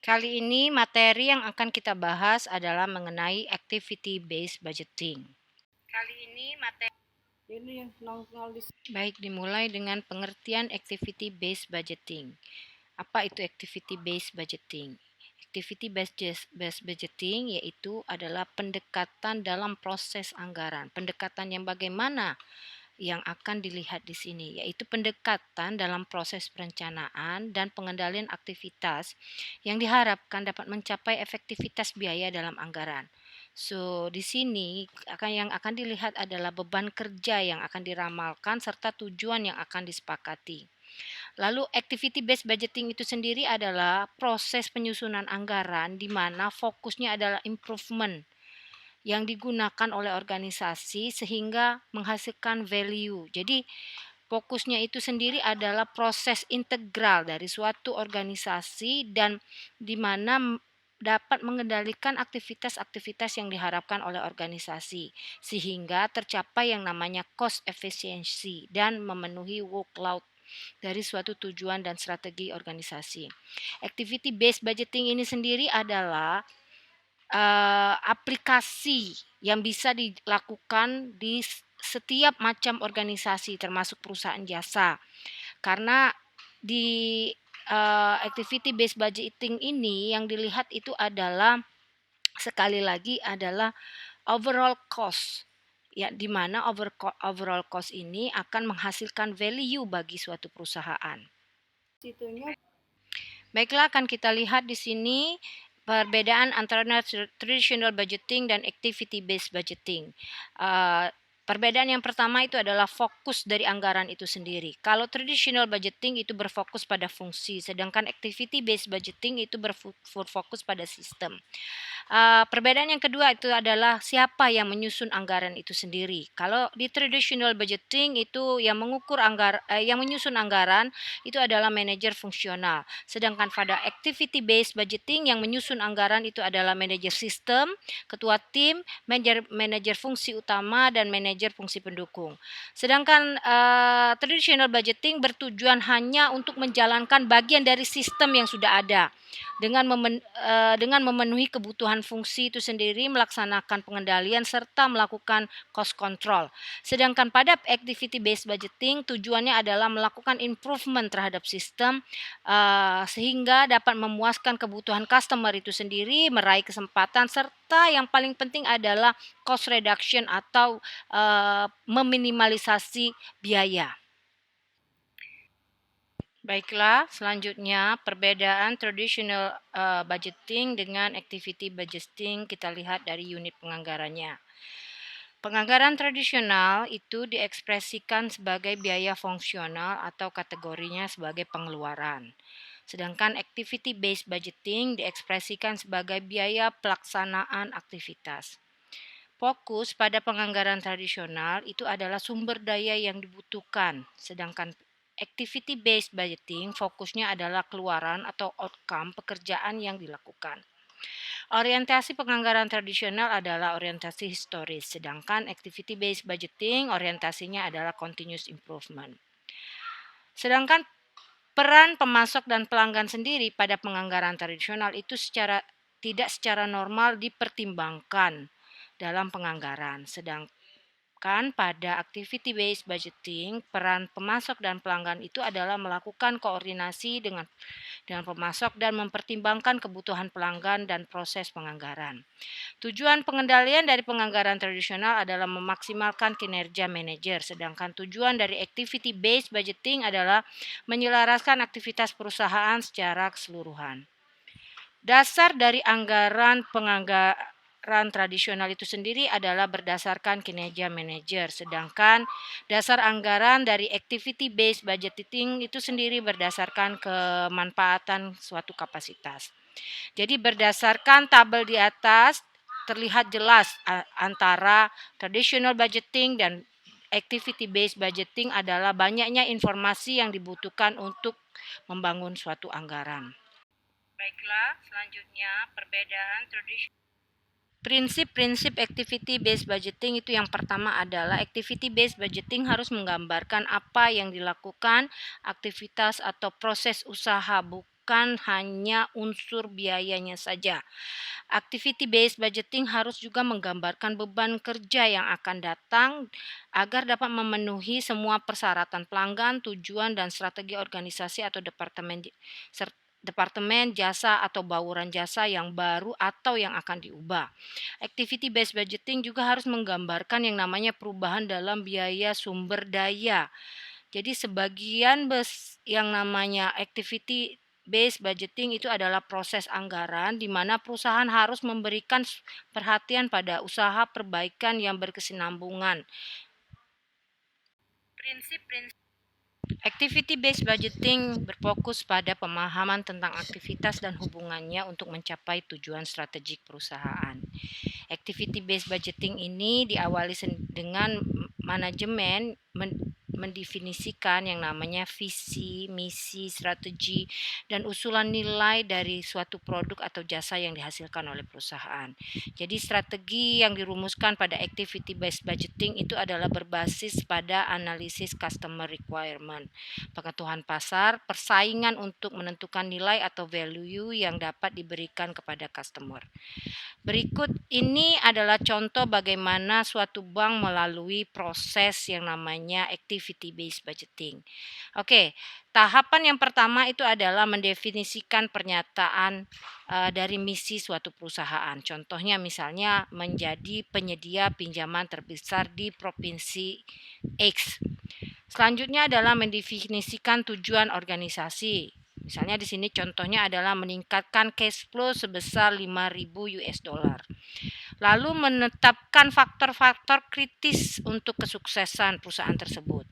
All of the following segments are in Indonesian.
Kali ini materi yang akan kita bahas adalah mengenai activity based budgeting. Baik, dimulai dengan pengertian activity based budgeting. Apa itu activity based budgeting? Activity based budgeting yaitu adalah pendekatan dalam proses anggaran. Pendekatan yang bagaimana yang akan dilihat di sini, yaitu pendekatan dalam proses perencanaan dan pengendalian aktivitas yang diharapkan dapat mencapai efektivitas biaya dalam anggaran. So, di sini yang akan dilihat adalah beban kerja yang akan diramalkan serta tujuan yang akan disepakati. Lalu activity based budgeting itu sendiri adalah proses penyusunan anggaran di mana fokusnya adalah improvement yang digunakan oleh organisasi sehingga menghasilkan value. Jadi fokusnya itu sendiri adalah proses integral dari suatu organisasi dan di mana dapat mengendalikan aktivitas-aktivitas yang diharapkan oleh organisasi sehingga tercapai yang namanya cost efficiency dan memenuhi workload dari suatu tujuan dan strategi organisasi. Activity based budgeting ini sendiri adalah aplikasi yang bisa dilakukan di setiap macam organisasi termasuk perusahaan jasa. Karena di activity based budgeting ini yang dilihat itu adalah sekali lagi adalah overall cost, ya, di mana overall cost ini akan menghasilkan value bagi suatu perusahaan. Baiklah, akan kita lihat di sini perbedaan antara traditional budgeting dan activity based budgeting. Perbedaan yang pertama itu adalah fokus dari anggaran itu sendiri. Kalau traditional budgeting itu berfokus pada fungsi, sedangkan activity based budgeting itu berfokus pada sistem. Perbedaan yang kedua itu adalah siapa yang menyusun anggaran itu sendiri. Kalau di traditional budgeting itu yang menyusun anggaran itu adalah manajer fungsional. Sedangkan pada activity based budgeting yang menyusun anggaran itu adalah manajer sistem, ketua tim, manajer fungsi utama dan manajer fungsi pendukung. Sedangkan traditional budgeting bertujuan hanya untuk menjalankan bagian dari sistem yang sudah ada dengan memenuhi kebutuhan fungsi itu sendiri, melaksanakan pengendalian serta melakukan cost control. Sedangkan pada activity based budgeting tujuannya adalah melakukan improvement terhadap sistem sehingga dapat memuaskan kebutuhan customer itu sendiri, meraih kesempatan serta yang paling penting adalah cost reduction atau meminimalisasi biaya. Baiklah, selanjutnya perbedaan traditional budgeting dengan activity budgeting kita lihat dari unit penganggarannya. Penganggaran tradisional itu diekspresikan sebagai biaya fungsional atau kategorinya sebagai pengeluaran. Sedangkan activity based budgeting diekspresikan sebagai biaya pelaksanaan aktivitas. Fokus pada penganggaran tradisional itu adalah sumber daya yang dibutuhkan, sedangkan activity based budgeting fokusnya adalah keluaran atau outcome pekerjaan yang dilakukan. Orientasi penganggaran tradisional adalah orientasi historis, sedangkan activity based budgeting orientasinya adalah continuous improvement. Sedangkan peran pemasok dan pelanggan sendiri pada penganggaran tradisional itu tidak secara normal dipertimbangkan dalam penganggaran, sedangkan pada activity based budgeting peran pemasok dan pelanggan itu adalah melakukan koordinasi dengan pemasok dan mempertimbangkan kebutuhan pelanggan dan proses penganggaran. Tujuan pengendalian dari penganggaran tradisional adalah memaksimalkan kinerja manajer, sedangkan tujuan dari activity based budgeting adalah menyelaraskan aktivitas perusahaan secara keseluruhan. Dasar dari anggaran penganggaran tradisional itu sendiri adalah berdasarkan kinerja manajer, sedangkan dasar anggaran dari activity based budgeting itu sendiri berdasarkan kemanfaatan suatu kapasitas. Jadi berdasarkan tabel di atas terlihat jelas antara traditional budgeting dan activity based budgeting adalah banyaknya informasi yang dibutuhkan untuk membangun suatu anggaran. Baiklah, selanjutnya perbedaan prinsip-prinsip activity based budgeting itu yang pertama adalah activity based budgeting harus menggambarkan apa yang dilakukan aktivitas atau proses usaha bukan hanya unsur biayanya saja. Activity based budgeting harus juga menggambarkan beban kerja yang akan datang agar dapat memenuhi semua persyaratan pelanggan, tujuan, dan strategi organisasi atau departemen jasa atau bauran jasa yang baru atau yang akan diubah. Activity based budgeting juga harus menggambarkan yang namanya perubahan dalam biaya sumber daya. Jadi sebagian yang namanya activity based budgeting itu adalah proses anggaran di mana perusahaan harus memberikan perhatian pada usaha perbaikan yang berkesinambungan. Prinsip-prinsip activity based budgeting berfokus pada pemahaman tentang aktivitas dan hubungannya untuk mencapai tujuan strategik perusahaan. Activity based budgeting ini diawali dengan manajemen mendefinisikan yang namanya visi, misi, strategi, dan usulan nilai dari suatu produk atau jasa yang dihasilkan oleh perusahaan. Jadi strategi yang dirumuskan pada activity based budgeting itu adalah berbasis pada analisis customer requirement, pengetahuan pasar, persaingan untuk menentukan nilai atau value yang dapat diberikan kepada customer. Berikut ini adalah contoh bagaimana suatu bank melalui proses yang namanya activity based budgeting. Oke, tahapan yang pertama itu adalah mendefinisikan pernyataan dari misi suatu perusahaan. Contohnya misalnya menjadi penyedia pinjaman terbesar di provinsi X. Selanjutnya adalah mendefinisikan tujuan organisasi. Misalnya di sini contohnya adalah meningkatkan cash flow sebesar 5.000 US dollar. Lalu menetapkan faktor-faktor kritis untuk kesuksesan perusahaan tersebut.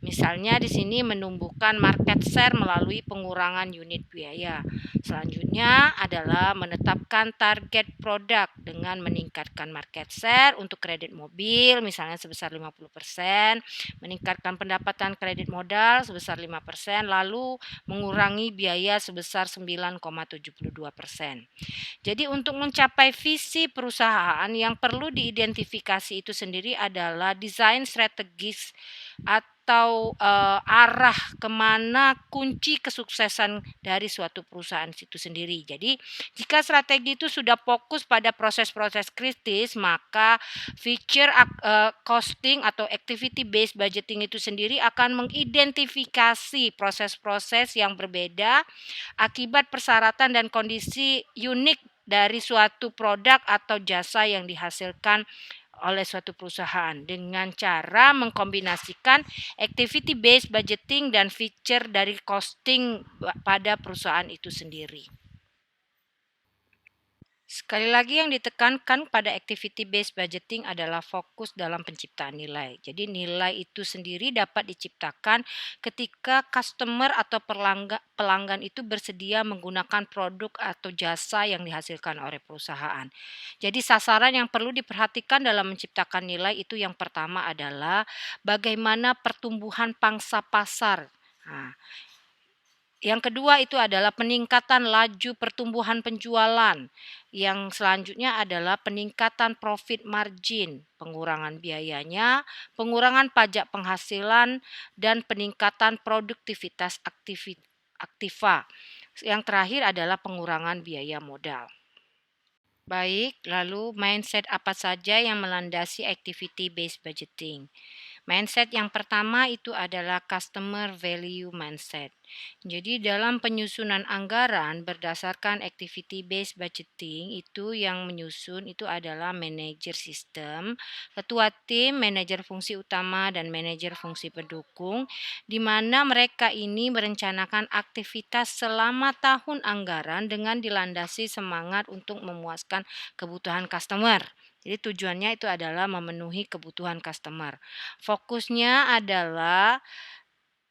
Misalnya di sini menumbuhkan market share melalui pengurangan unit biaya. Selanjutnya adalah menetapkan target produk dengan meningkatkan market share untuk kredit mobil misalnya sebesar 50%, meningkatkan pendapatan kredit modal sebesar 5%, lalu mengurangi biaya sebesar 9,72%. Jadi untuk mencapai visi perusahaan yang perlu diidentifikasi itu sendiri adalah desain strategis atau arah kemana kunci kesuksesan dari suatu perusahaan itu sendiri. Jadi jika strategi itu sudah fokus pada proses-proses kritis, maka feature costing atau activity based budgeting itu sendiri akan mengidentifikasi proses-proses yang berbeda akibat persyaratan dan kondisi unik dari suatu produk atau jasa yang dihasilkan oleh suatu perusahaan dengan cara mengkombinasikan activity based budgeting dan feature dari costing pada perusahaan itu sendiri. Sekali lagi yang ditekankan pada activity based budgeting adalah fokus dalam penciptaan nilai. Jadi nilai itu sendiri dapat diciptakan ketika customer atau pelanggan itu bersedia menggunakan produk atau jasa yang dihasilkan oleh perusahaan. Jadi sasaran yang perlu diperhatikan dalam menciptakan nilai itu yang pertama adalah bagaimana pertumbuhan pangsa pasar. Yang kedua itu adalah peningkatan laju pertumbuhan penjualan. Yang selanjutnya adalah peningkatan profit margin, pengurangan biayanya, pengurangan pajak penghasilan, dan peningkatan produktivitas aktiva. Yang terakhir adalah pengurangan biaya modal. Baik, lalu mindset apa saja yang melandasi activity based budgeting? Mindset yang pertama itu adalah customer value mindset. Jadi dalam penyusunan anggaran berdasarkan activity based budgeting itu yang menyusun itu adalah manajer sistem, ketua tim, manajer fungsi utama dan manajer fungsi pendukung di mana mereka ini merencanakan aktivitas selama tahun anggaran dengan dilandasi semangat untuk memuaskan kebutuhan customer. Jadi tujuannya itu adalah memenuhi kebutuhan customer. Fokusnya adalah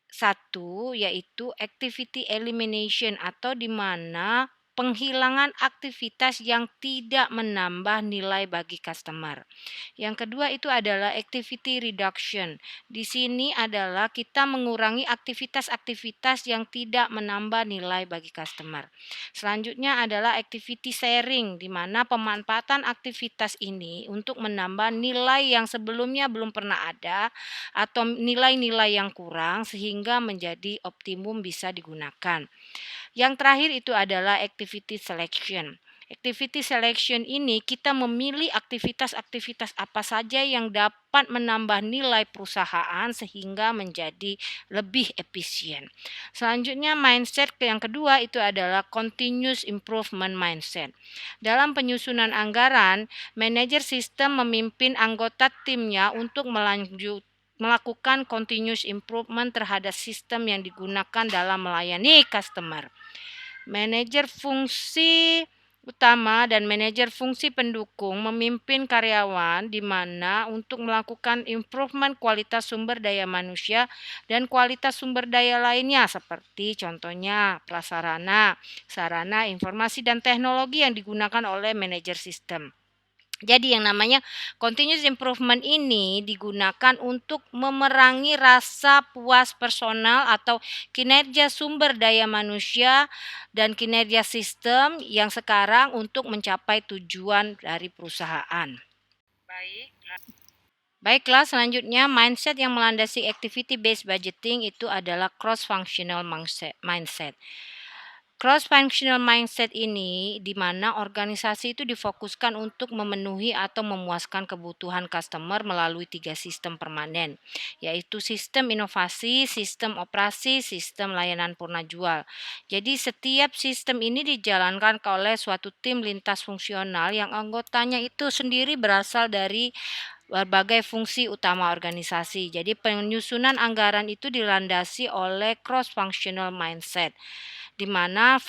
satu, yaitu activity elimination atau di mana penghilangan aktivitas yang tidak menambah nilai bagi customer. Yang kedua itu adalah activity reduction. Di sini adalah kita mengurangi aktivitas-aktivitas yang tidak menambah nilai bagi customer. Selanjutnya adalah activity sharing, di mana pemanfaatan aktivitas ini untuk menambah nilai yang sebelumnya belum pernah ada atau nilai-nilai yang kurang sehingga menjadi optimum bisa digunakan. Yang terakhir itu adalah activity selection. Activity selection ini kita memilih aktivitas-aktivitas apa saja yang dapat menambah nilai perusahaan sehingga menjadi lebih efisien. Selanjutnya mindset yang kedua itu adalah continuous improvement mindset. Dalam penyusunan anggaran, manajer sistem memimpin anggota timnya untuk melakukan continuous improvement terhadap sistem yang digunakan dalam melayani customer. Manajer fungsi utama dan manajer fungsi pendukung memimpin karyawan di mana untuk melakukan improvement kualitas sumber daya manusia dan kualitas sumber daya lainnya seperti contohnya prasarana, sarana, informasi dan teknologi yang digunakan oleh manajer sistem. Jadi yang namanya continuous improvement ini digunakan untuk memerangi rasa puas personal atau kinerja sumber daya manusia dan kinerja sistem yang sekarang untuk mencapai tujuan dari perusahaan. Baiklah, selanjutnya mindset yang melandasi activity based budgeting itu adalah cross functional mindset. Cross-functional mindset ini di mana organisasi itu difokuskan untuk memenuhi atau memuaskan kebutuhan customer melalui 3 sistem permanen, yaitu sistem inovasi, sistem operasi, sistem layanan purna jual. Jadi setiap sistem ini dijalankan oleh suatu tim lintas fungsional yang anggotanya itu sendiri berasal dari berbagai fungsi utama organisasi. Jadi penyusunan anggaran itu dilandasi oleh cross-functional mindset, di mana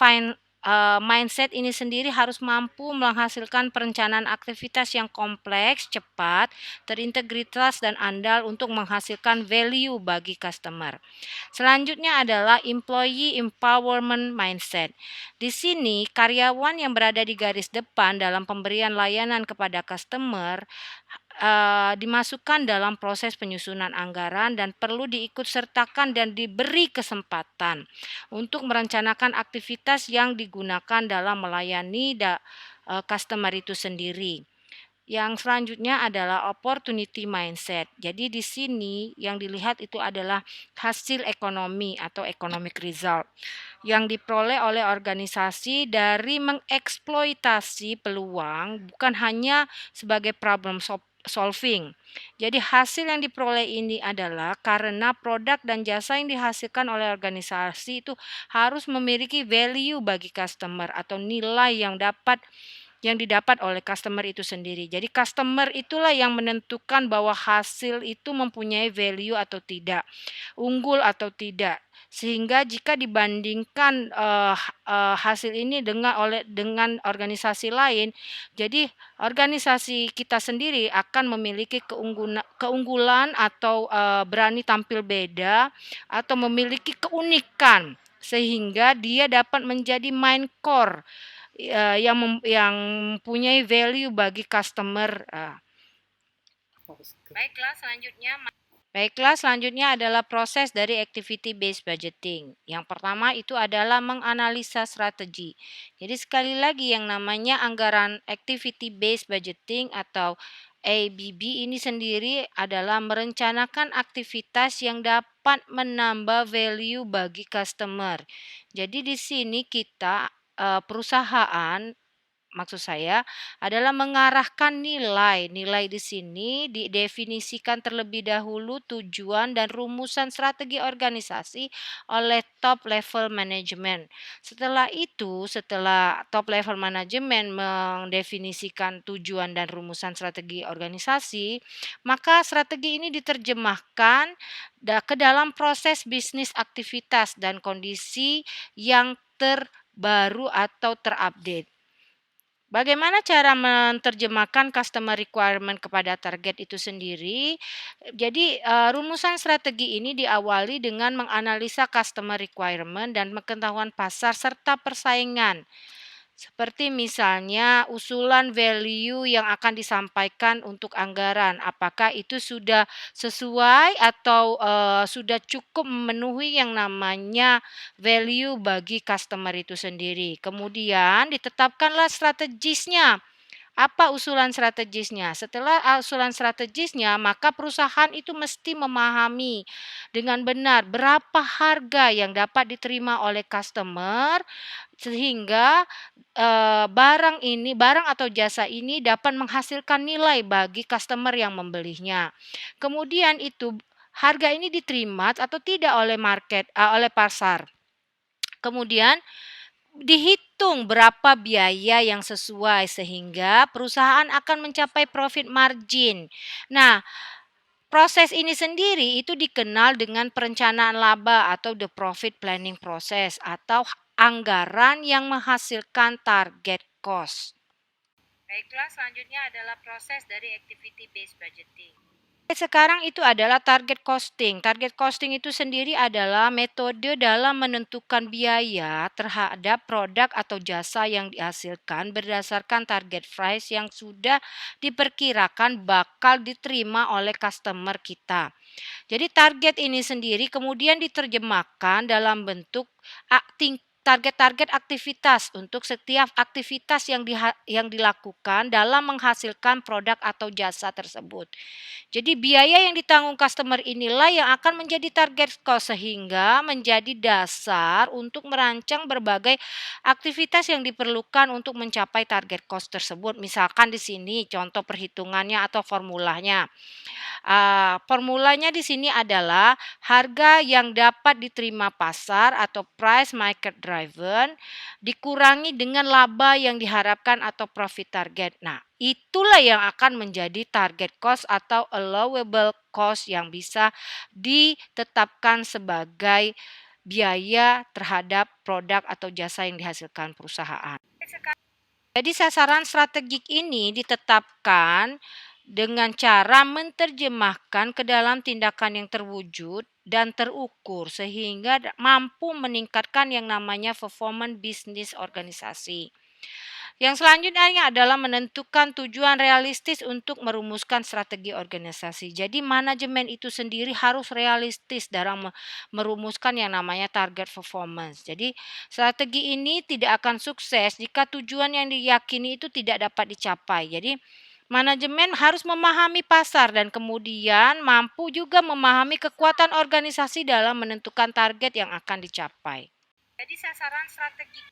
mindset ini sendiri harus mampu menghasilkan perencanaan aktivitas yang kompleks, cepat, terintegritas dan andal untuk menghasilkan value bagi customer. Selanjutnya adalah employee empowerment mindset. Di sini karyawan yang berada di garis depan dalam pemberian layanan kepada customer dimasukkan dalam proses penyusunan anggaran dan perlu diikut sertakan dan diberi kesempatan untuk merencanakan aktivitas yang digunakan dalam melayani customer itu sendiri. Yang selanjutnya adalah opportunity mindset. Jadi di sini yang dilihat itu adalah hasil ekonomi atau economic result yang diperoleh oleh organisasi dari mengeksploitasi peluang bukan hanya sebagai problem solving. Jadi hasil yang diperoleh ini adalah karena produk dan jasa yang dihasilkan oleh organisasi itu harus memiliki value bagi customer atau nilai yang didapat oleh customer itu sendiri. Jadi customer itulah yang menentukan bahwa hasil itu mempunyai value atau tidak, unggul atau tidak. Sehingga jika dibandingkan hasil ini dengan organisasi lain, jadi organisasi kita sendiri akan memiliki keunggulan atau berani tampil beda atau memiliki keunikan sehingga dia dapat menjadi main core yang mempunyai value bagi customer. Baiklah, selanjutnya adalah proses dari activity based budgeting. Yang pertama itu adalah menganalisa strategi. Jadi sekali lagi yang namanya anggaran activity based budgeting atau ABB ini sendiri adalah merencanakan aktivitas yang dapat menambah value bagi customer. Jadi di sini kita perusahaan maksud saya adalah mengarahkan nilai. Nilai di sini didefinisikan terlebih dahulu tujuan dan rumusan strategi organisasi oleh top level management. Setelah itu, setelah top level management mendefinisikan tujuan dan rumusan strategi organisasi, maka strategi ini diterjemahkan ke dalam proses bisnis aktivitas dan kondisi yang terbaru atau terupdate. Bagaimana cara menerjemahkan customer requirement kepada target itu sendiri? Jadi, rumusan strategi ini diawali dengan menganalisa customer requirement dan pengetahuan pasar serta persaingan. Seperti misalnya usulan value yang akan disampaikan untuk anggaran, apakah itu sudah sesuai atau sudah cukup memenuhi yang namanya value bagi customer itu sendiri. Kemudian ditetapkanlah strategisnya. Apa usulan strategisnya? Setelah usulan strategisnya, maka perusahaan itu mesti memahami dengan benar berapa harga yang dapat diterima oleh customer sehingga barang atau jasa ini dapat menghasilkan nilai bagi customer yang membelinya. Kemudian itu harga ini diterima atau tidak oleh oleh pasar. Kemudian dihitung berapa biaya yang sesuai sehingga perusahaan akan mencapai profit margin. Nah, proses ini sendiri itu dikenal dengan perencanaan laba atau the profit planning process atau anggaran yang menghasilkan target cost. Baiklah, selanjutnya adalah proses dari activity based budgeting. Sekarang itu adalah target costing. Target costing itu sendiri adalah metode dalam menentukan biaya terhadap produk atau jasa yang dihasilkan berdasarkan target price yang sudah diperkirakan bakal diterima oleh customer kita. Jadi target ini sendiri kemudian diterjemahkan dalam bentuk target-target aktivitas untuk setiap aktivitas yang dilakukan dalam menghasilkan produk atau jasa tersebut. Jadi biaya yang ditanggung customer inilah yang akan menjadi target cost sehingga menjadi dasar untuk merancang berbagai aktivitas yang diperlukan untuk mencapai target cost tersebut. Misalkan di sini contoh perhitungannya atau formulanya. Formulanya di sini adalah harga yang dapat diterima pasar atau price market driven dikurangi dengan laba yang diharapkan atau profit target. Nah, itulah yang akan menjadi target cost atau allowable cost yang bisa ditetapkan sebagai biaya terhadap produk atau jasa yang dihasilkan perusahaan. Jadi sasaran strategik ini ditetapkan dengan cara menerjemahkan ke dalam tindakan yang terwujud dan terukur sehingga mampu meningkatkan yang namanya performance bisnis organisasi. Yang selanjutnya adalah menentukan tujuan realistis untuk merumuskan strategi organisasi. Jadi manajemen itu sendiri harus realistis dalam merumuskan yang namanya target performance. Jadi strategi ini tidak akan sukses jika tujuan yang diyakini itu tidak dapat dicapai. Jadi manajemen harus memahami pasar dan kemudian mampu juga memahami kekuatan organisasi dalam menentukan target yang akan dicapai. Jadi sasaran strategi.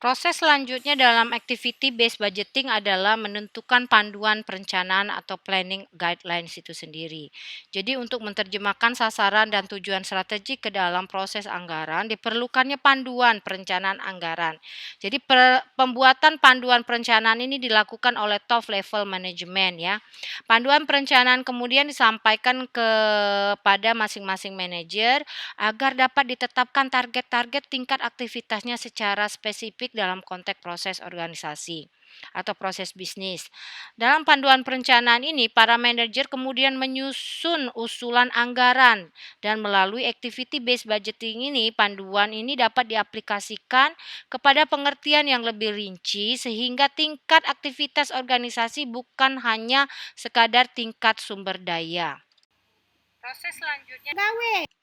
Proses selanjutnya dalam activity based budgeting adalah menentukan panduan perencanaan atau planning guidelines itu sendiri. Jadi untuk menerjemahkan sasaran dan tujuan strategik ke dalam proses anggaran diperlukannya panduan perencanaan anggaran. Jadi pembuatan panduan perencanaan ini dilakukan oleh top level management ya. Panduan perencanaan kemudian disampaikan kepada masing-masing manajer agar dapat ditetapkan target-target tingkat aktivitasnya secara spesifik dalam konteks proses organisasi atau proses bisnis. Dalam panduan perencanaan ini, para manajer kemudian menyusun usulan anggaran dan melalui activity based budgeting ini, panduan ini dapat diaplikasikan kepada pengertian yang lebih rinci sehingga tingkat aktivitas organisasi bukan hanya sekadar tingkat sumber daya. Proses selanjutnya.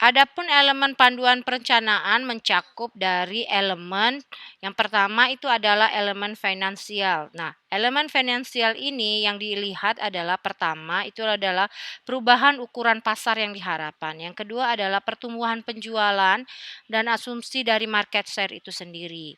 Adapun elemen panduan perencanaan mencakup dari elemen yang pertama itu adalah elemen finansial. Nah, elemen finansial ini yang dilihat adalah pertama itu adalah perubahan ukuran pasar yang diharapkan. Yang kedua adalah pertumbuhan penjualan dan asumsi dari market share itu sendiri.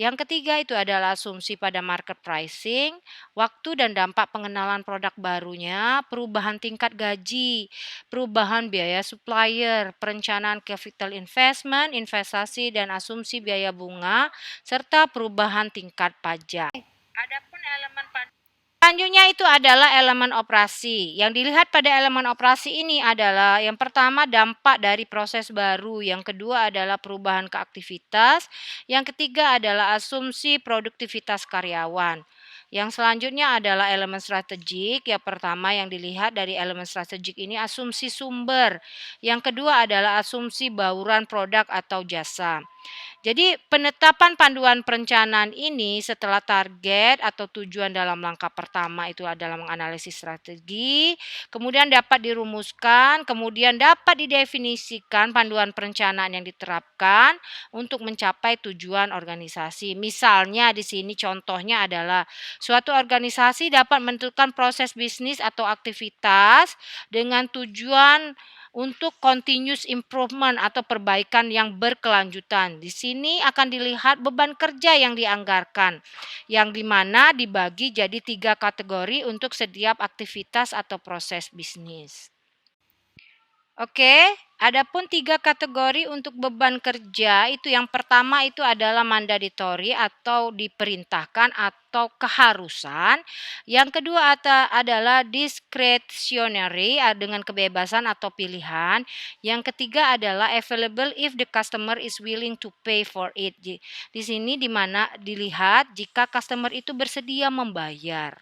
Yang ketiga itu adalah asumsi pada market pricing, waktu dan dampak pengenalan produk barunya, perubahan tingkat gaji, perubahan biaya supplier, perencanaan capital investment, investasi dan asumsi biaya bunga, serta perubahan tingkat pajak. Adapun elemen selanjutnya itu adalah elemen operasi. Yang dilihat pada elemen operasi ini adalah yang pertama dampak dari proses baru, yang kedua adalah perubahan keaktivitas, yang ketiga adalah asumsi produktivitas karyawan. Yang selanjutnya adalah elemen strategik. Yang pertama yang dilihat dari elemen strategik ini asumsi sumber. Yang kedua adalah asumsi bauran produk atau jasa. Jadi penetapan panduan perencanaan ini setelah target atau tujuan dalam langkah pertama itu adalah menganalisis strategi, kemudian dapat dirumuskan, kemudian dapat didefinisikan panduan perencanaan yang diterapkan untuk mencapai tujuan organisasi. Misalnya di sini contohnya adalah suatu organisasi dapat menentukan proses bisnis atau aktivitas dengan tujuan untuk continuous improvement atau perbaikan yang berkelanjutan. Di sini akan dilihat beban kerja yang dianggarkan, yang dimana dibagi jadi 3 kategori untuk setiap aktivitas atau proses bisnis. Oke, adapun 3 kategori untuk beban kerja itu yang pertama itu adalah mandatory atau diperintahkan atau keharusan. Yang kedua adalah discretionary dengan kebebasan atau pilihan. Yang ketiga adalah available if the customer is willing to pay for it. Di sini di mana dilihat jika customer itu bersedia membayar.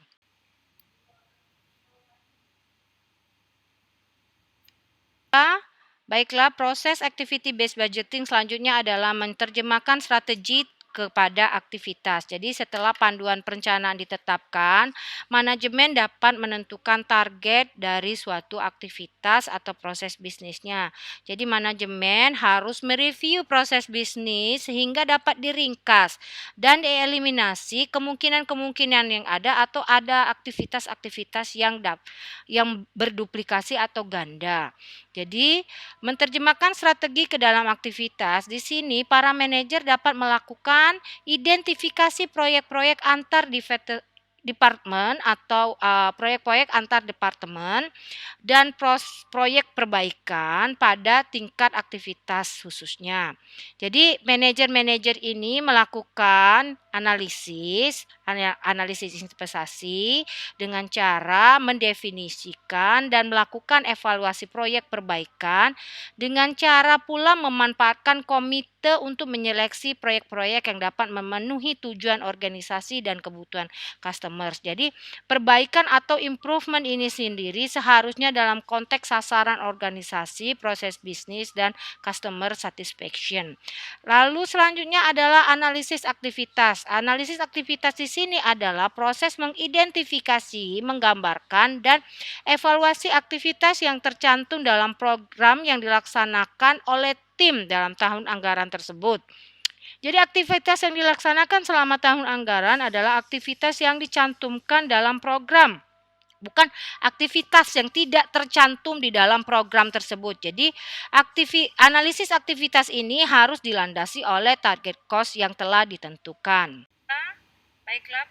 Baiklah, proses activity based budgeting selanjutnya adalah menerjemahkan strategi kepada aktivitas. Jadi setelah panduan perencanaan ditetapkan, manajemen dapat menentukan target dari suatu aktivitas atau proses bisnisnya. Jadi manajemen harus mereview proses bisnis sehingga dapat diringkas dan dieliminasi kemungkinan-kemungkinan yang ada atau ada aktivitas-aktivitas yang berduplikasi atau ganda. Jadi, menerjemahkan strategi ke dalam aktivitas, di sini para manajer dapat melakukan identifikasi proyek-proyek antar departemen atau proyek-proyek antar departemen dan proyek perbaikan pada tingkat aktivitas khususnya. Jadi manajer-manajer ini melakukan analisis investasi dengan cara mendefinisikan dan melakukan evaluasi proyek perbaikan dengan cara pula memanfaatkan komite untuk menyeleksi proyek-proyek yang dapat memenuhi tujuan organisasi dan kebutuhan customers. Jadi perbaikan atau improvement ini sendiri seharusnya dalam konteks sasaran organisasi, proses bisnis, dan customer satisfaction. Lalu selanjutnya adalah analisis aktivitas. Analisis aktivitas di sini adalah proses mengidentifikasi, menggambarkan, dan evaluasi aktivitas yang tercantum dalam program yang dilaksanakan oleh tim dalam tahun anggaran tersebut. Jadi aktivitas yang dilaksanakan selama tahun anggaran adalah aktivitas yang dicantumkan dalam program, bukan aktivitas yang tidak tercantum di dalam program tersebut. Jadi analisis aktivitas ini harus dilandasi oleh target cost yang telah ditentukan. Baiklah,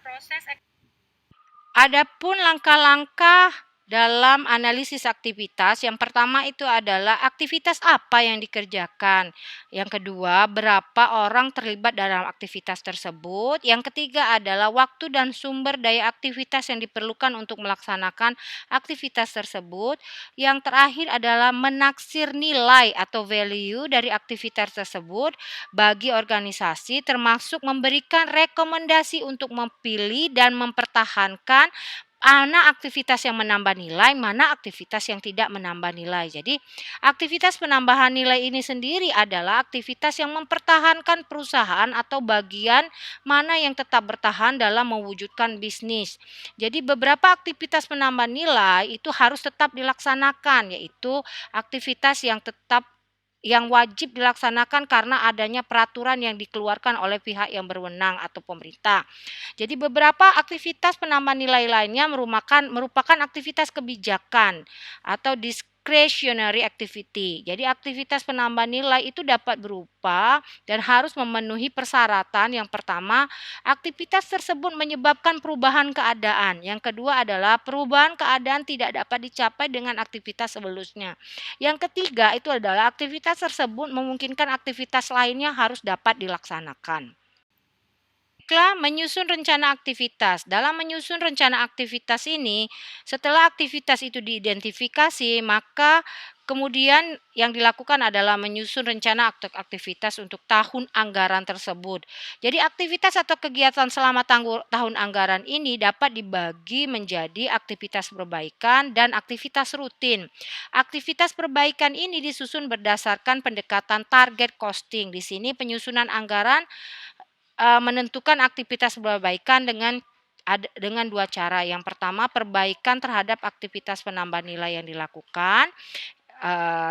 adapun langkah-langkah dalam analisis aktivitas, yang pertama itu adalah aktivitas apa yang dikerjakan. Yang kedua, berapa orang terlibat dalam aktivitas tersebut. Yang ketiga adalah waktu dan sumber daya aktivitas yang diperlukan untuk melaksanakan aktivitas tersebut. Yang terakhir adalah menaksir nilai atau value dari aktivitas tersebut bagi organisasi, termasuk memberikan rekomendasi untuk memilih dan mempertahankan mana aktivitas yang menambah nilai, mana aktivitas yang tidak menambah nilai. Jadi, aktivitas penambahan nilai ini sendiri adalah aktivitas yang mempertahankan perusahaan atau bagian mana yang tetap bertahan dalam mewujudkan bisnis. Jadi, beberapa aktivitas penambah nilai itu harus tetap dilaksanakan, yaitu aktivitas yang wajib dilaksanakan karena adanya peraturan yang dikeluarkan oleh pihak yang berwenang atau pemerintah. Jadi beberapa aktivitas penambah nilai lainnya merupakan aktivitas kebijakan atau discretionary activity. Jadi aktivitas penambah nilai itu dapat berupa dan harus memenuhi persyaratan. Yang pertama, aktivitas tersebut menyebabkan perubahan keadaan. Yang kedua adalah perubahan keadaan tidak dapat dicapai dengan aktivitas sebelumnya. Yang ketiga itu adalah aktivitas tersebut memungkinkan aktivitas lainnya harus dapat dilaksanakan. Menyusun rencana aktivitas. Dalam menyusun rencana aktivitas ini, setelah aktivitas itu diidentifikasi, maka Kemudian yang dilakukan adalah menyusun rencana aktivitas untuk tahun anggaran tersebut. Jadi aktivitas atau kegiatan selama tahun anggaran ini dapat dibagi menjadi aktivitas perbaikan dan aktivitas rutin. Aktivitas perbaikan ini disusun berdasarkan pendekatan target costing. Di sini penyusunan anggaran menentukan aktivitas perbaikan dengan dua cara. Yang pertama, perbaikan terhadap aktivitas penambah nilai yang dilakukan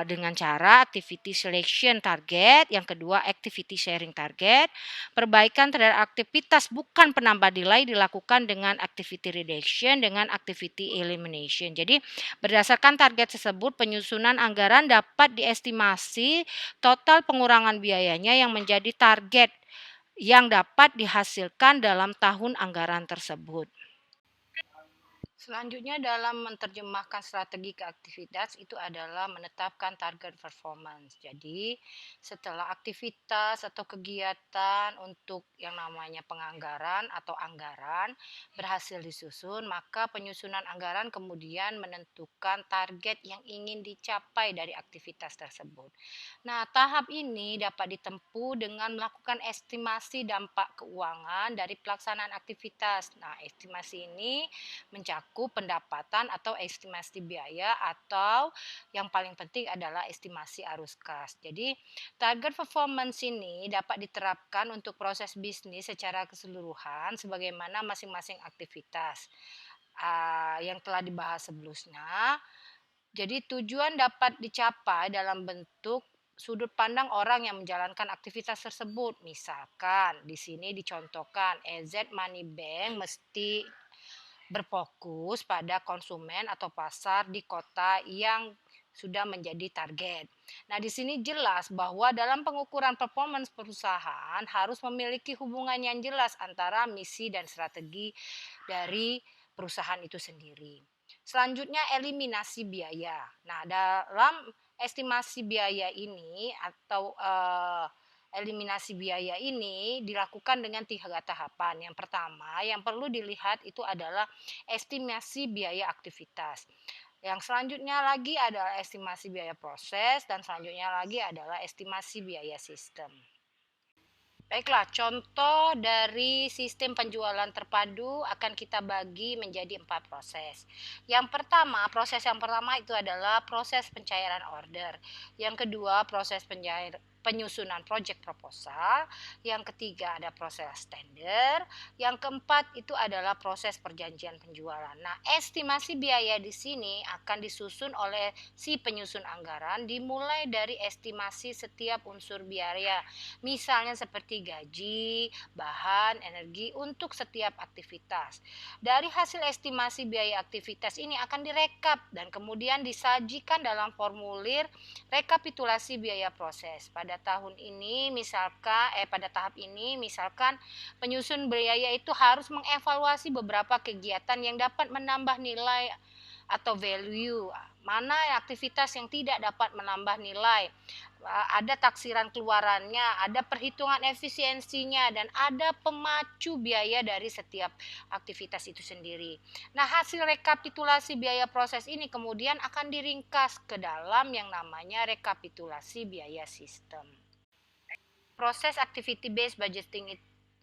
dengan cara activity selection target, yang kedua activity sharing target. Perbaikan terhadap aktivitas bukan penambah nilai dilakukan dengan activity reduction dengan activity elimination. Jadi berdasarkan target tersebut penyusunan anggaran dapat diestimasi total pengurangan biayanya yang menjadi target yang dapat dihasilkan dalam tahun anggaran tersebut. Selanjutnya dalam menerjemahkan strategi ke aktivitas itu adalah menetapkan target performance. Jadi setelah aktivitas atau kegiatan untuk yang namanya penganggaran atau anggaran berhasil disusun, maka penyusunan anggaran kemudian menentukan target yang ingin dicapai dari aktivitas tersebut. Nah, tahap ini dapat ditempuh dengan melakukan estimasi dampak keuangan dari pelaksanaan aktivitas. Nah, estimasi ini mencakup pendapatan atau estimasi biaya atau yang paling penting adalah estimasi arus kas. Jadi target performance ini dapat diterapkan untuk proses bisnis secara keseluruhan sebagaimana masing-masing aktivitas yang telah dibahas sebelumnya. Jadi tujuan dapat dicapai dalam bentuk sudut pandang orang yang menjalankan aktivitas tersebut. Misalkan di sini dicontohkan EZ Money Bank mesti berfokus pada konsumen atau pasar di kota yang sudah menjadi target. Nah, di sini jelas bahwa dalam pengukuran performance perusahaan harus memiliki hubungan yang jelas antara misi dan strategi dari perusahaan itu sendiri. Selanjutnya eliminasi biaya. Nah, dalam estimasi biaya ini atau eliminasi biaya ini dilakukan dengan 3 tahapan. Yang pertama, yang perlu dilihat itu adalah estimasi biaya aktivitas. Yang selanjutnya lagi adalah estimasi biaya proses dan selanjutnya lagi adalah estimasi biaya sistem. Baiklah, contoh dari sistem penjualan terpadu akan kita bagi menjadi 4 proses. Proses yang pertama itu adalah proses pencairan order. Yang kedua, proses penyusunan project proposal. Yang ketiga ada proses tender. Yang keempat itu adalah proses perjanjian penjualan. Nah, estimasi biaya di sini akan disusun oleh si penyusun anggaran dimulai dari estimasi setiap unsur biaya. Misalnya seperti gaji, bahan, energi untuk setiap aktivitas. Dari hasil estimasi biaya aktivitas ini akan direkap dan kemudian disajikan dalam formulir rekapitulasi biaya proses. Pada tahap ini misalkan penyusun biaya itu harus mengevaluasi beberapa kegiatan yang dapat menambah nilai atau value, mana aktivitas yang tidak dapat menambah nilai, ada taksiran keluarannya, ada perhitungan efisiensinya, dan ada pemacu biaya dari setiap aktivitas itu sendiri. Nah, hasil rekapitulasi biaya proses ini kemudian akan diringkas ke dalam yang namanya rekapitulasi biaya sistem. Proses activity based budgeting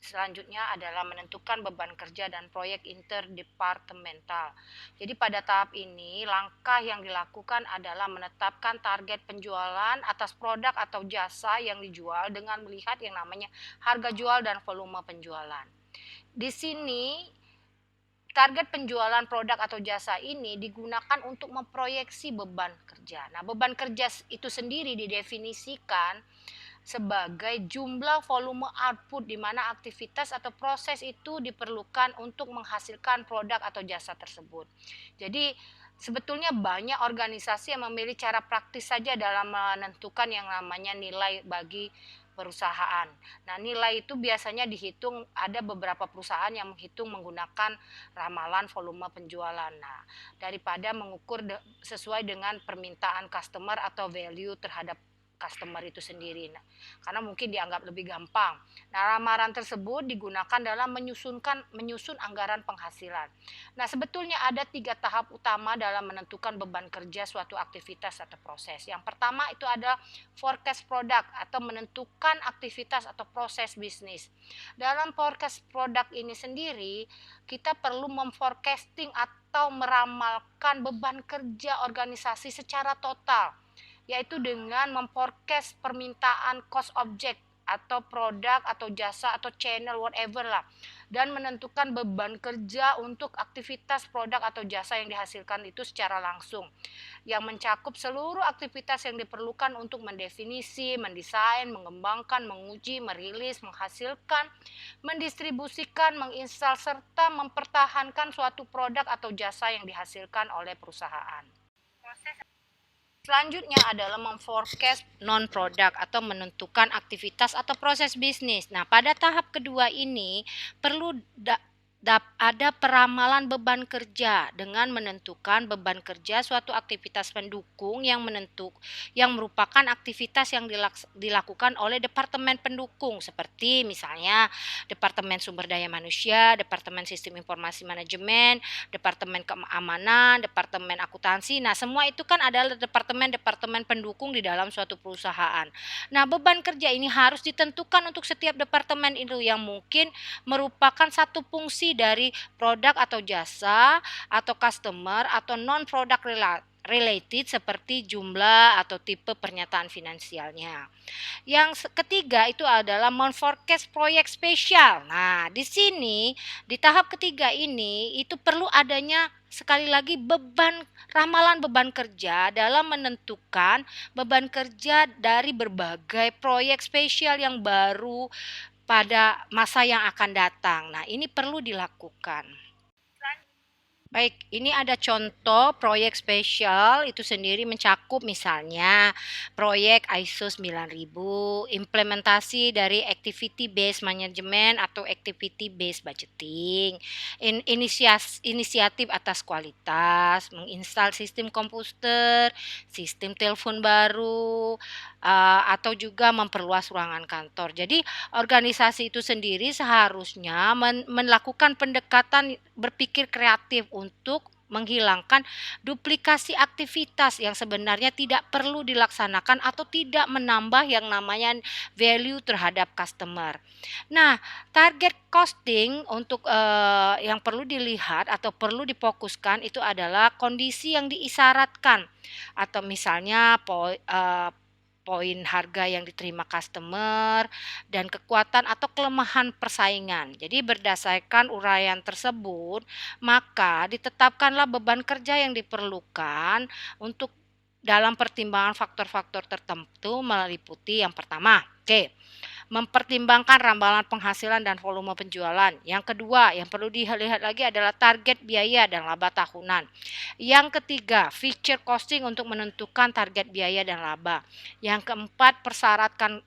selanjutnya adalah menentukan beban kerja dan proyek interdepartemental. Jadi pada tahap ini langkah yang dilakukan adalah menetapkan target penjualan atas produk atau jasa yang dijual dengan melihat yang namanya harga jual dan volume penjualan. Di sini target penjualan produk atau jasa ini digunakan untuk memproyeksi beban kerja. Nah, beban kerja itu sendiri didefinisikan sebagai jumlah volume output di mana aktivitas atau proses itu diperlukan untuk menghasilkan produk atau jasa tersebut. Jadi sebetulnya banyak organisasi yang memilih cara praktis saja dalam menentukan yang namanya nilai bagi perusahaan. Nah, nilai itu biasanya dihitung, ada beberapa perusahaan yang menghitung menggunakan ramalan volume penjualan. Nah, daripada mengukur sesuai dengan permintaan customer atau value terhadap customer itu sendiri. Nah, karena mungkin dianggap lebih gampang. Nah, lamaran tersebut digunakan dalam menyusun anggaran penghasilan. Nah, sebetulnya ada 3 tahap utama dalam menentukan beban kerja suatu aktivitas atau proses. Yang pertama itu ada forecast product atau menentukan aktivitas atau proses bisnis. Dalam forecast product ini sendiri, kita perlu memforecasting atau meramalkan beban kerja organisasi secara total, yaitu dengan memforecast permintaan cost object atau produk atau jasa atau channel whatever lah, dan menentukan beban kerja untuk aktivitas produk atau jasa yang dihasilkan itu secara langsung, yang mencakup seluruh aktivitas yang diperlukan untuk mendefinisi, mendesain, mengembangkan, menguji, merilis, menghasilkan, mendistribusikan, menginstal, serta mempertahankan suatu produk atau jasa yang dihasilkan oleh perusahaan. Selanjutnya adalah memforecast non-product atau menentukan aktivitas atau proses bisnis. Nah, pada tahap kedua ini perlu ada peramalan beban kerja dengan menentukan beban kerja suatu aktivitas pendukung yang merupakan aktivitas yang dilakukan oleh departemen pendukung, seperti misalnya Departemen Sumber Daya Manusia, Departemen Sistem Informasi Manajemen, Departemen Keamanan, Departemen Akuntansi. Nah, semua itu kan adalah departemen-departemen pendukung di dalam suatu perusahaan. Nah, beban kerja ini harus ditentukan untuk setiap departemen itu, yang mungkin merupakan satu fungsi dari produk atau jasa atau customer atau non-product related, seperti jumlah atau tipe pernyataan finansialnya. Yang ketiga itu adalah memforecast proyek spesial. Nah, di sini di tahap ketiga ini itu perlu adanya sekali lagi ramalan beban kerja dalam menentukan beban kerja dari berbagai proyek spesial yang baru pada masa yang akan datang. Nah, ini perlu dilakukan. Baik, ini ada contoh proyek spesial itu sendiri mencakup misalnya proyek ISO 9000, implementasi dari activity based management atau activity based budgeting, inisiatif atas kualitas, menginstal sistem komputer, sistem telepon baru, atau juga memperluas ruangan kantor. Jadi organisasi itu sendiri seharusnya melakukan pendekatan berpikir kreatif untuk menghilangkan duplikasi aktivitas yang sebenarnya tidak perlu dilaksanakan atau tidak menambah yang namanya value terhadap customer. Nah, target costing untuk yang perlu dilihat atau perlu difokuskan itu adalah kondisi yang diisyaratkan, atau misalnya poin harga yang diterima customer, dan kekuatan atau kelemahan persaingan. Jadi berdasarkan uraian tersebut, maka ditetapkanlah beban kerja yang diperlukan untuk dalam pertimbangan faktor-faktor tertentu, meliputi yang pertama, mempertimbangkan ramalan penghasilan dan volume penjualan. Yang kedua, yang perlu dilihat lagi adalah target biaya dan laba tahunan. Yang ketiga, feature costing untuk menentukan target biaya dan laba. Yang keempat, persyaratan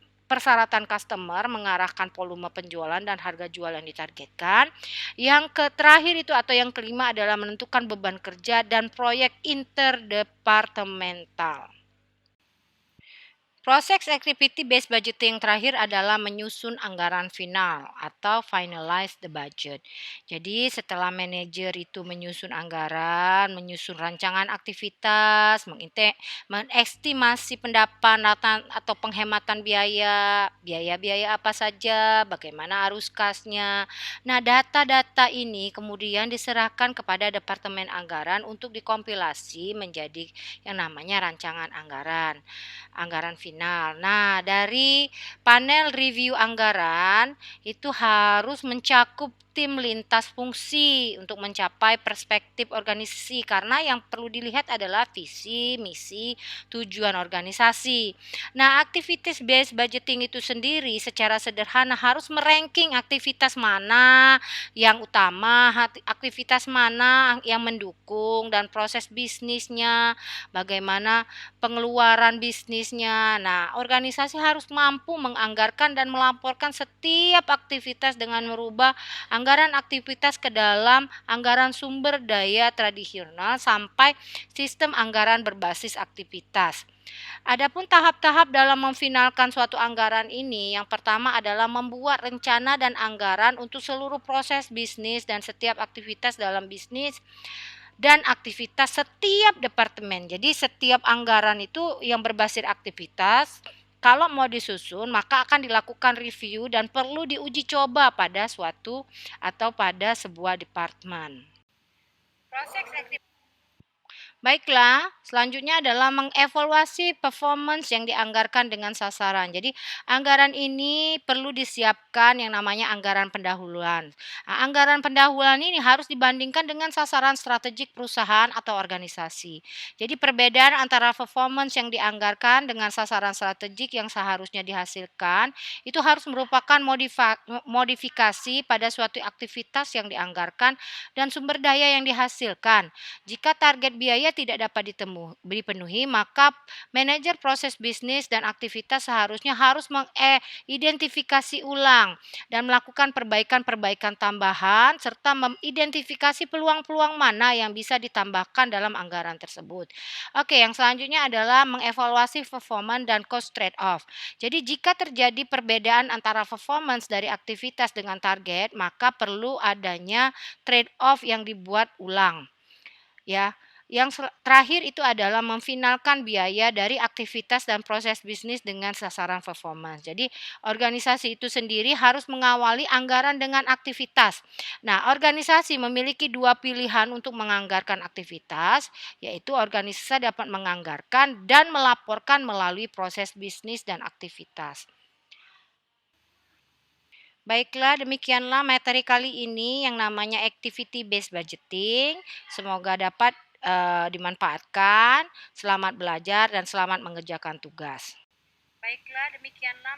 customer mengarahkan volume penjualan dan harga jual yang ditargetkan. Yang terakhir itu atau yang kelima adalah menentukan beban kerja dan proyek interdepartemental. Proses activity based budgeting terakhir adalah menyusun anggaran final atau finalize the budget. Jadi setelah manajer itu menyusun anggaran, menyusun rancangan aktivitas, mengestimasi pendapatan atau penghematan biaya apa saja, bagaimana arus kasnya. Nah, data-data ini kemudian diserahkan kepada Departemen Anggaran untuk dikompilasi menjadi yang namanya rancangan anggaran final. Nah, dari panel review anggaran itu harus mencakup tim lintas fungsi untuk mencapai perspektif organisasi, karena yang perlu dilihat adalah visi, misi, tujuan organisasi. Nah, activities based budgeting itu sendiri secara sederhana harus meranking aktivitas mana yang utama, aktivitas mana yang mendukung, dan proses bisnisnya, bagaimana pengeluaran bisnisnya. Nah, organisasi harus mampu menganggarkan dan melaporkan setiap aktivitas dengan merubah anggaran aktivitas ke dalam anggaran sumber daya tradisional sampai sistem anggaran berbasis aktivitas. Adapun tahap-tahap dalam memfinalkan suatu anggaran ini, yang pertama adalah membuat rencana dan anggaran untuk seluruh proses bisnis dan setiap aktivitas dalam bisnis dan aktivitas setiap departemen. Jadi setiap anggaran itu yang berbasis aktivitas, kalau mau disusun maka akan dilakukan review dan perlu diuji coba pada suatu atau pada sebuah departemen. Proses Baiklah, selanjutnya adalah mengevaluasi performance yang dianggarkan dengan sasaran. Jadi, anggaran ini perlu disiapkan yang namanya anggaran pendahuluan. Nah, anggaran pendahuluan ini harus dibandingkan dengan sasaran strategik perusahaan atau organisasi. Jadi, perbedaan antara performance yang dianggarkan dengan sasaran strategik yang seharusnya dihasilkan itu harus merupakan modifikasi pada suatu aktivitas yang dianggarkan dan sumber daya yang dihasilkan. Jika target biaya tidak dapat dipenuhi, maka manajer proses bisnis dan aktivitas seharusnya harus mengidentifikasi ulang dan melakukan perbaikan-perbaikan tambahan serta mengidentifikasi peluang-peluang mana yang bisa ditambahkan dalam anggaran tersebut. Oke, yang selanjutnya adalah mengevaluasi performance dan cost trade-off. Jadi jika terjadi perbedaan antara performance dari aktivitas dengan target, maka perlu adanya trade-off yang dibuat ulang. Ya, yang terakhir itu adalah memfinalkan biaya dari aktivitas dan proses bisnis dengan sasaran performance. Jadi, organisasi itu sendiri harus mengawali anggaran dengan aktivitas. Nah, organisasi memiliki dua pilihan untuk menganggarkan aktivitas, yaitu organisasi dapat menganggarkan dan melaporkan melalui proses bisnis dan aktivitas. Baiklah, demikianlah materi kali ini yang namanya activity based budgeting. Semoga dapat dimanfaatkan. Selamat belajar dan selamat mengerjakan tugas. Baiklah, demikianlah